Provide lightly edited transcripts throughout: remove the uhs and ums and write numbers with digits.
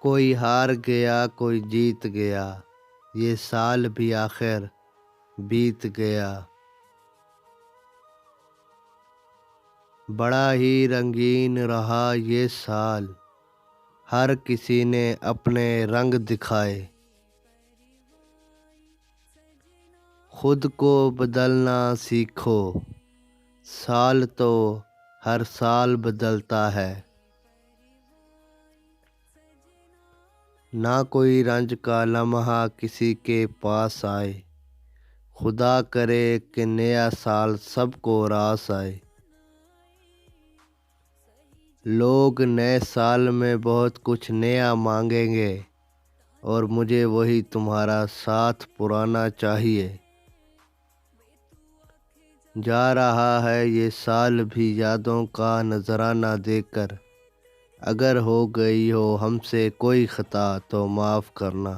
कोई हार गया कोई जीत गया, ये साल भी आखिर बीत गया। बड़ा ही रंगीन रहा ये साल, हर किसी ने अपने रंग दिखाए। खुद को बदलना सीखो, साल तो हर साल बदलता है। ना कोई रंज का लम्हा किसी के पास आए, खुदा करे कि नया साल सबको रास आए। लोग नए साल में बहुत कुछ नया मांगेंगे, और मुझे वही तुम्हारा साथ पुराना चाहिए। जा रहा है ये साल भी यादों का नजराना देकर, अगर हो गई हो हमसे कोई खता तो माफ़ करना।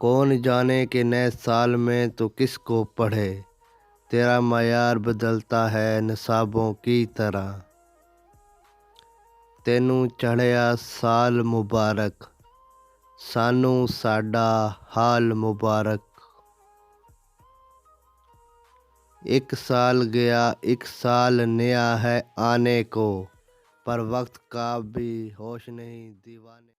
कौन जाने कि नए साल में तो किसको पढ़े, तेरा मयार बदलता है निसाबों की तरह। तेनू चढ़िया साल मुबारक, सानू साडा हाल मुबारक। एक साल गया एक साल नया है आने को, पर वक्त का भी होश नहीं दीवाने।